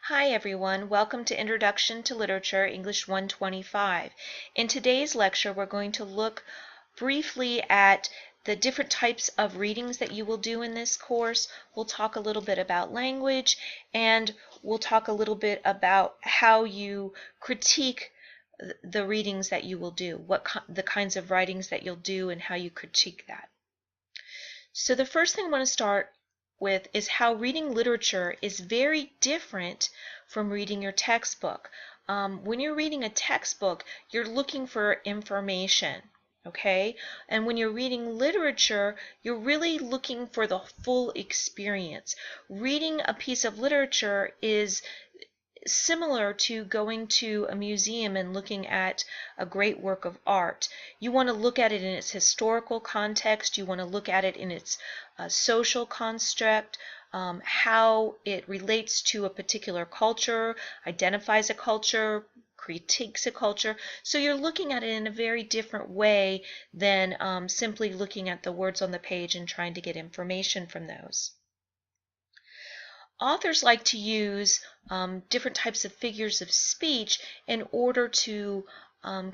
Hi everyone, welcome to Introduction to Literature, English 125. In today's lecture, we're going to look briefly at the different types of readings that you will do in this course. We'll talk a little bit about language, and we'll talk a little bit about how you critique the readings that you will do, the kinds of writings that you'll do, and how you critique that. So the first thing I want to start with is how reading literature is very different from reading your textbook. When you're reading a textbook, you're looking for information, okay? And when you're reading literature, you're really looking for the full experience. Reading a piece of literature is similar to going to a museum and looking at a great work of art. You want to look at it in its historical context, you want to look at it in its social construct, how it relates to a particular culture, identifies a culture, critiques a culture. So you're looking at it in a very different way than simply looking at the words on the page and trying to get information from those. Authors like to use different types of figures of speech in order to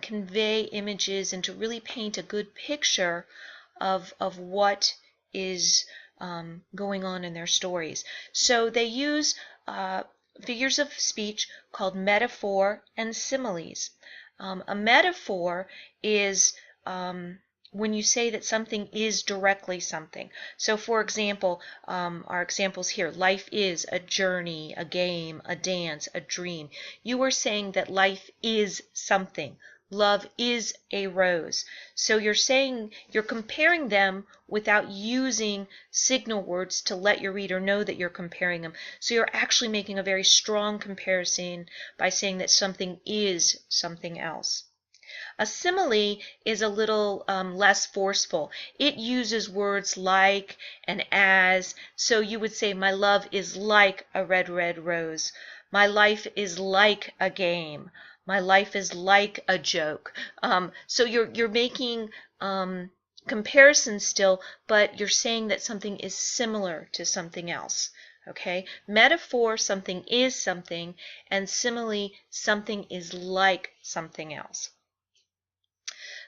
convey images and to really paint a good picture of what is going on in their stories. So they use figures of speech called metaphor and similes. A metaphor is when you say that something is directly something. So for example, our examples here, life is a journey, a game, a dance, a dream. You are saying that life is something. Love is a rose. So you're comparing them without using signal words to let your reader know that you're comparing them. So you're actually making a very strong comparison by saying that something is something else. A simile is a little less forceful. It uses words like and as, so you would say, my love is like a red, red rose. My life is like a game. My life is like a joke. So you're making comparisons still, but you're saying that something is similar to something else. Okay? Metaphor, something is something, and simile, something is like something else.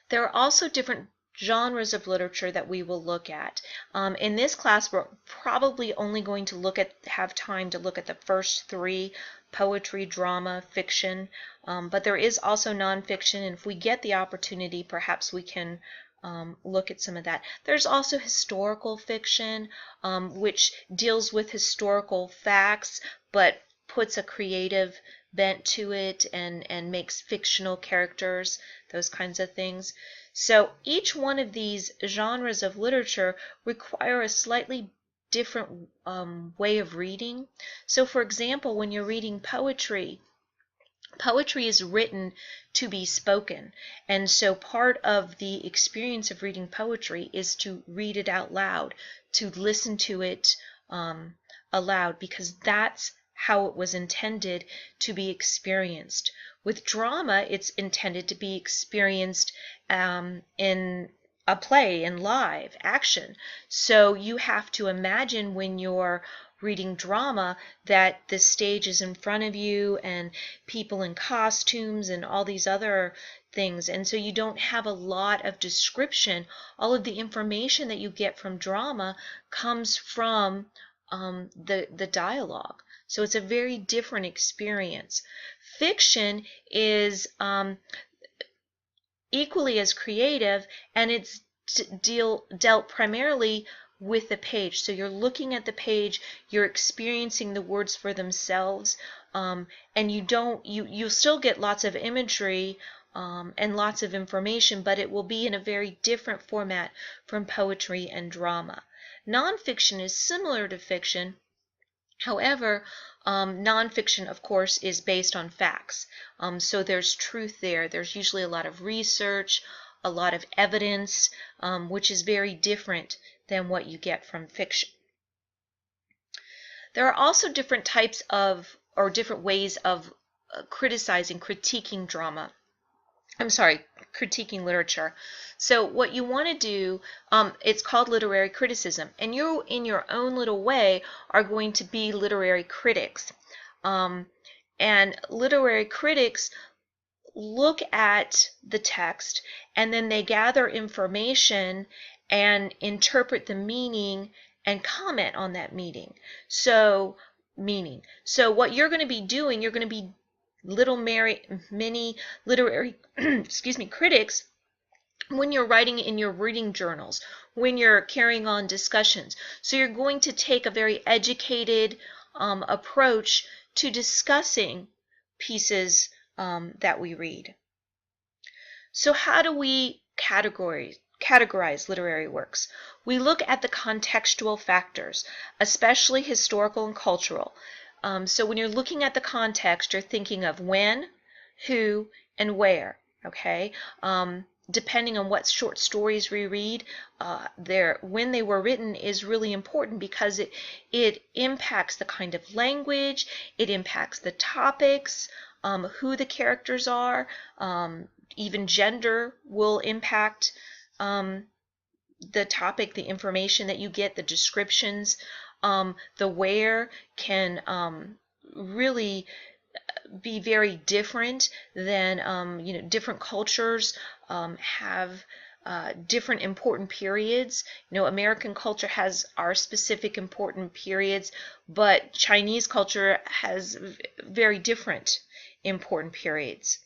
There are also different genres of literature that we will look at. In this class, we're probably only going to have time to look at the first three: poetry, drama, fiction, but there is also nonfiction, and if we get the opportunity, perhaps we can look at some of that. There's also historical fiction, which deals with historical facts, but puts a creative bent to it and makes fictional characters, those kinds of things. So each one of these genres of literature require a slightly different way of reading. So for example, when you're reading poetry, poetry is written to be spoken, and so part of the experience of reading poetry is to read it out loud, to listen to it aloud, because that's how it was intended to be experienced. With drama, it's intended to be experienced in a play, in live action. So you have to imagine when you're reading drama that the stage is in front of you and people in costumes and all these other things, and so you don't have a lot of description. All of the information that you get from drama comes from the dialogue. So it's a very different experience. Fiction is equally as creative, and it's dealt primarily with the page. So you're looking at the page, you're experiencing the words for themselves, and you'll still get lots of imagery and lots of information, but it will be in a very different format from poetry and drama. Nonfiction is similar to fiction. However, nonfiction, of course, is based on facts. So there's truth there. There's usually a lot of research, a lot of evidence, which is very different than what you get from fiction. There are also different types of, or different ways of critiquing drama. Critiquing literature. So what you want to do, it's called literary criticism, and you, in your own little way, are going to be literary critics. And literary critics look at the text and then they gather information and interpret the meaning and comment on that So what you're going to be doing, you're going to be mini literary excuse me, critics when you're writing in your reading journals, when you're carrying on discussions. So you're going to take a very educated approach to discussing pieces that we read. So how do we categorize literary works? We look at the contextual factors, especially historical and cultural. So when you're looking at the context, you're thinking of when, who, and where. Okay, depending on what short stories we read, when they were written is really important because it impacts the kind of language, it impacts the topics, who the characters are, even gender will impact the topic, the information that you get, the descriptions. The where can really be very different than, different cultures have different important periods. American culture has our specific important periods, but Chinese culture has very different important periods.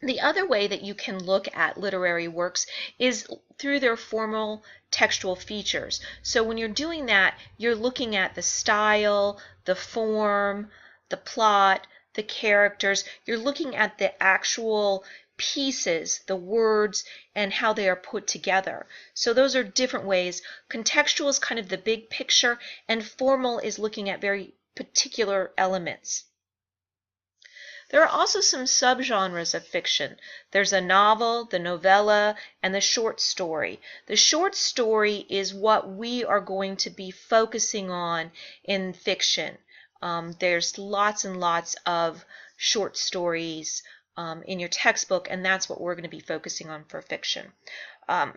The other way that you can look at literary works is through their formal textual features. So when you're doing that, you're looking at the style, the form, the plot, the characters. You're looking at the actual pieces, the words, and how they are put together. So those are different ways. Contextual is kind of the big picture, and formal is looking at very particular elements. There are also some subgenres of fiction. There's a novel, the novella, and the short story. The short story is what we are going to be focusing on in fiction. There's lots and lots of short stories in your textbook, and that's what we're going to be focusing on for fiction.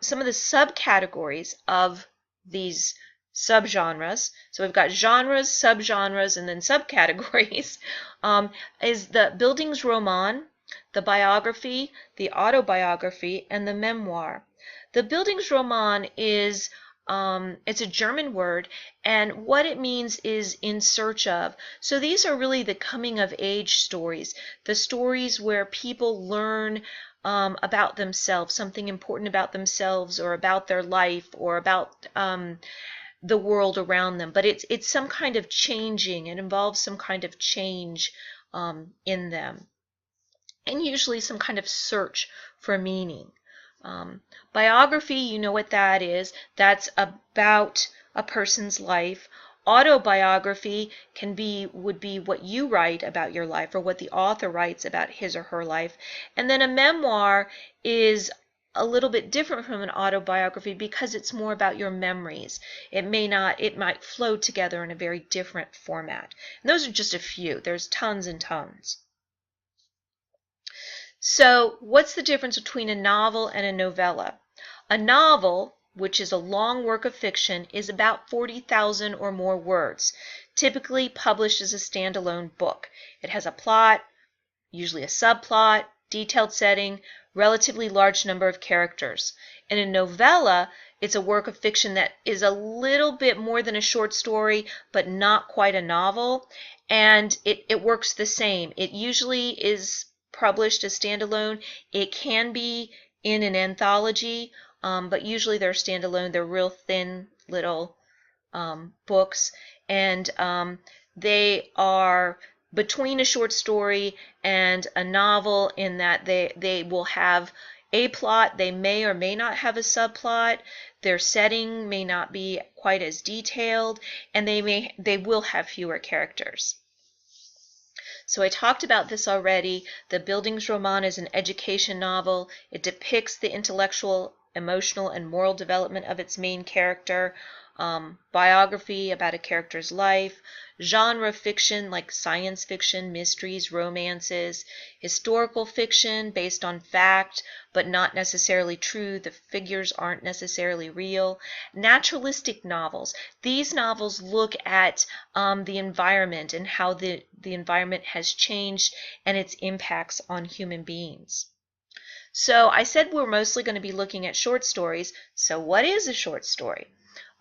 Some of the subcategories of these subgenres, so we've got genres, subgenres, and then subcategories, is the Bildungsroman, the biography, the autobiography, and the memoir. The Bildungsroman is it's a German word, and what it means is in search of. So these are really the coming of age stories, the stories where people learn about themselves, something important about themselves or about their life or about the world around them. But it's some kind of changing. It involves some kind of change in them, and usually some kind of search for meaning. Biography, you know what that is. That's about a person's life. Autobiography would be what you write about your life or what the author writes about his or her life. And then a memoir is a little bit different from an autobiography because it's more about your memories. It might flow together in a very different format. And those are just a few. There's tons and tons. So what's the difference between a novel and a novella? A novel, which is a long work of fiction, is about 40,000 or more words, typically published as a standalone book. It has a plot, usually a subplot, detailed setting, relatively large number of characters. In a novella, it's a work of fiction that is a little bit more than a short story, but not quite a novel, and it works the same. It usually is published as standalone. It can be in an anthology, but usually they're standalone. They're real thin little books, and they are between a short story and a novel in that they will have a plot. They may or may not have a subplot. Their setting may not be quite as detailed, and they will have fewer characters. So I talked about this already. The Bildungsroman is an education novel. It depicts the intellectual, emotional, and moral development of its main character. biography about a character's life, genre fiction like science fiction, mysteries, romances, historical fiction based on fact but not necessarily true, the figures aren't necessarily real, naturalistic novels. These novels look at the environment and how the environment has changed and its impacts on human beings. So I said we're mostly going to be looking at short stories. So what is a short story?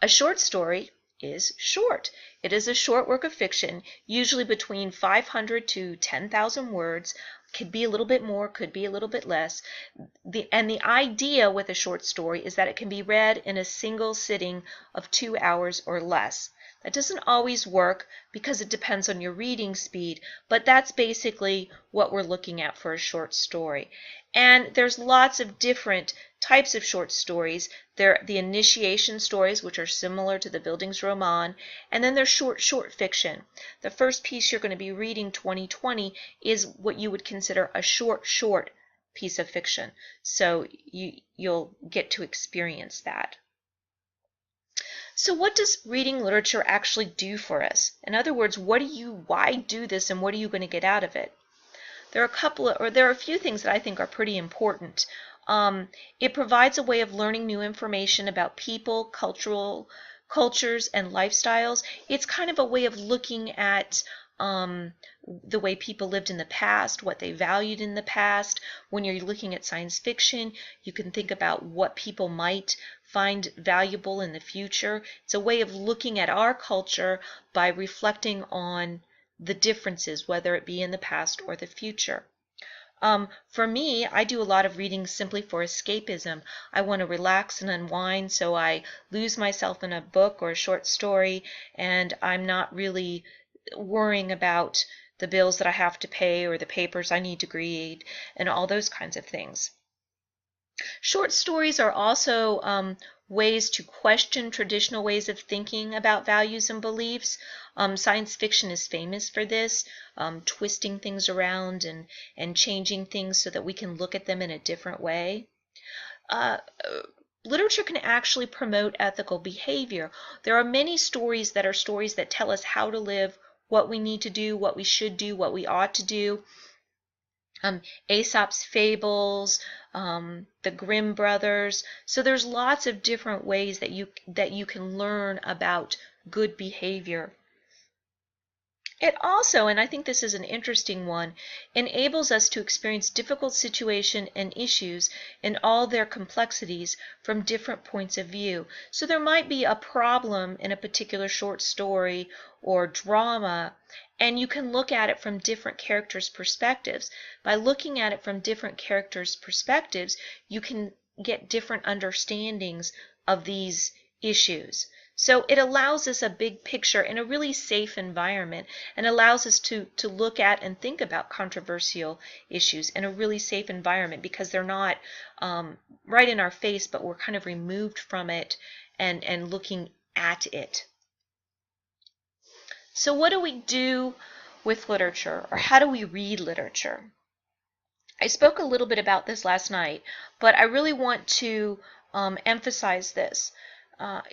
A short story is short. It is a short work of fiction, usually between 500 to 10,000 words. Could be a little bit more, could be a little bit less. The idea with a short story is that it can be read in a single sitting of 2 hours or less. That doesn't always work because it depends on your reading speed, but that's basically what we're looking at for a short story. And there's lots of different types of short stories. There are the initiation stories, which are similar to the Bildungsroman, and then there's short fiction. The first piece you're going to be reading, 2020, is what you would consider a short piece of fiction. So you'll get to experience that. So what does reading literature actually do for us? In other words, why do this and what are you going to get out of it? There are a few things that I think are pretty important. It provides a way of learning new information about people, cultures, and lifestyles. It's kind of a way of looking at the way people lived in the past, what they valued in the past. When you're looking at science fiction, you can think about what people might find valuable in the future. It's a way of looking at our culture by reflecting on the differences, whether it be in the past or the future. For me, I do a lot of reading simply for escapism. I want to relax and unwind, so I lose myself in a book or a short story, and I'm not really worrying about the bills that I have to pay or the papers I need to grade and all those kinds of things. Short stories are also ways to question traditional ways of thinking about values and beliefs. Science fiction is famous for this, twisting things around and changing things so that we can look at them in a different way. Literature can actually promote ethical behavior. There are many stories that tell us how to live, what we need to do, what we should do, what we ought to do. Aesop's fables, the Grimm brothers. So there's lots of different ways that you can learn about good behavior. It also, and I think this is an interesting one, enables us to experience difficult situations and issues in all their complexities from different points of view. So there might be a problem in a particular short story or drama, and you can look at it from different characters' perspectives. By looking at it from different characters' perspectives, you can get different understandings of these issues. So it allows us a big picture in a really safe environment and allows us to look at and think about controversial issues in a really safe environment because they're not right in our face, but we're kind of removed from it and looking at it. So what do we do with literature, or how do we read literature? I spoke a little bit about this last night, but I really want to emphasize this.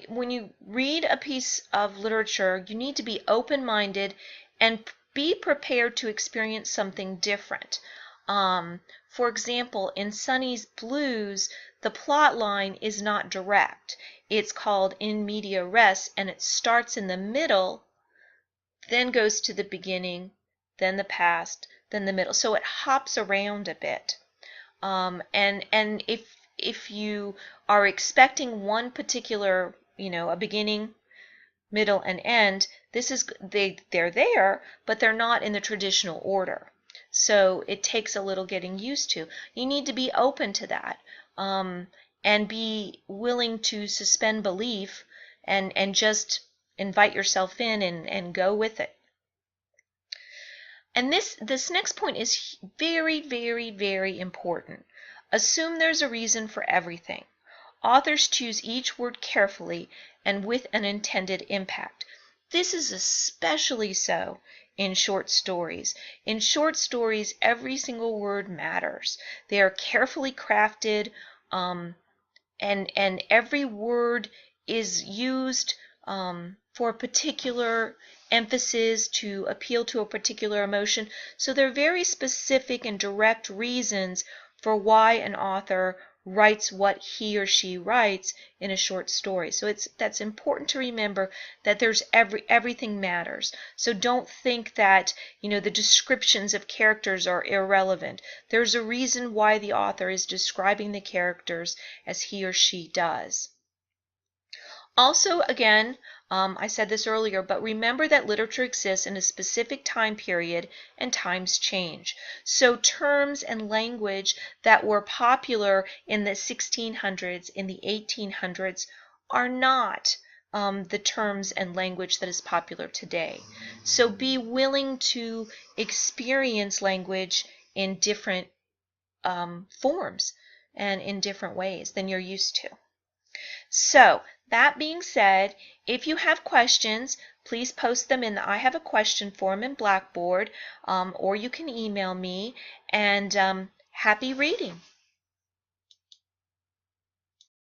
When you read a piece of literature, you need to be open-minded and be prepared to experience something different. For example, in Sunny's Blues, the plot line is not direct. It's called in media res, and it starts in the middle, then goes to the beginning, then the past, then the middle. So it hops around a bit. And if you are expecting one particular, a beginning, middle, and end, they're there, but they're not in the traditional order. So it takes a little getting used to. You need to be open to that, and be willing to suspend belief and just invite yourself in and go with it. And this next point is very, very, very important. Assume there's a reason for everything. Authors choose each word carefully and with an intended impact. This is especially so in short stories. In short stories, every single word matters. They are carefully crafted, and every word is used for a particular emphasis to appeal to a particular emotion. So there are very specific and direct reasons for why an author writes what he or she writes in a short story. So that's important to remember, that there's everything matters. So don't think that, the descriptions of characters are irrelevant. There's a reason why the author is describing the characters as he or she does. Also, again, I said this earlier, but remember that literature exists in a specific time period and times change. So terms and language that were popular in the 1600s, in the 1800s, are not the terms and language that is popular today. So be willing to experience language in different forms and in different ways than you're used to. So, that being said, if you have questions, please post them in the I Have a Question form in Blackboard, or you can email me, and happy reading.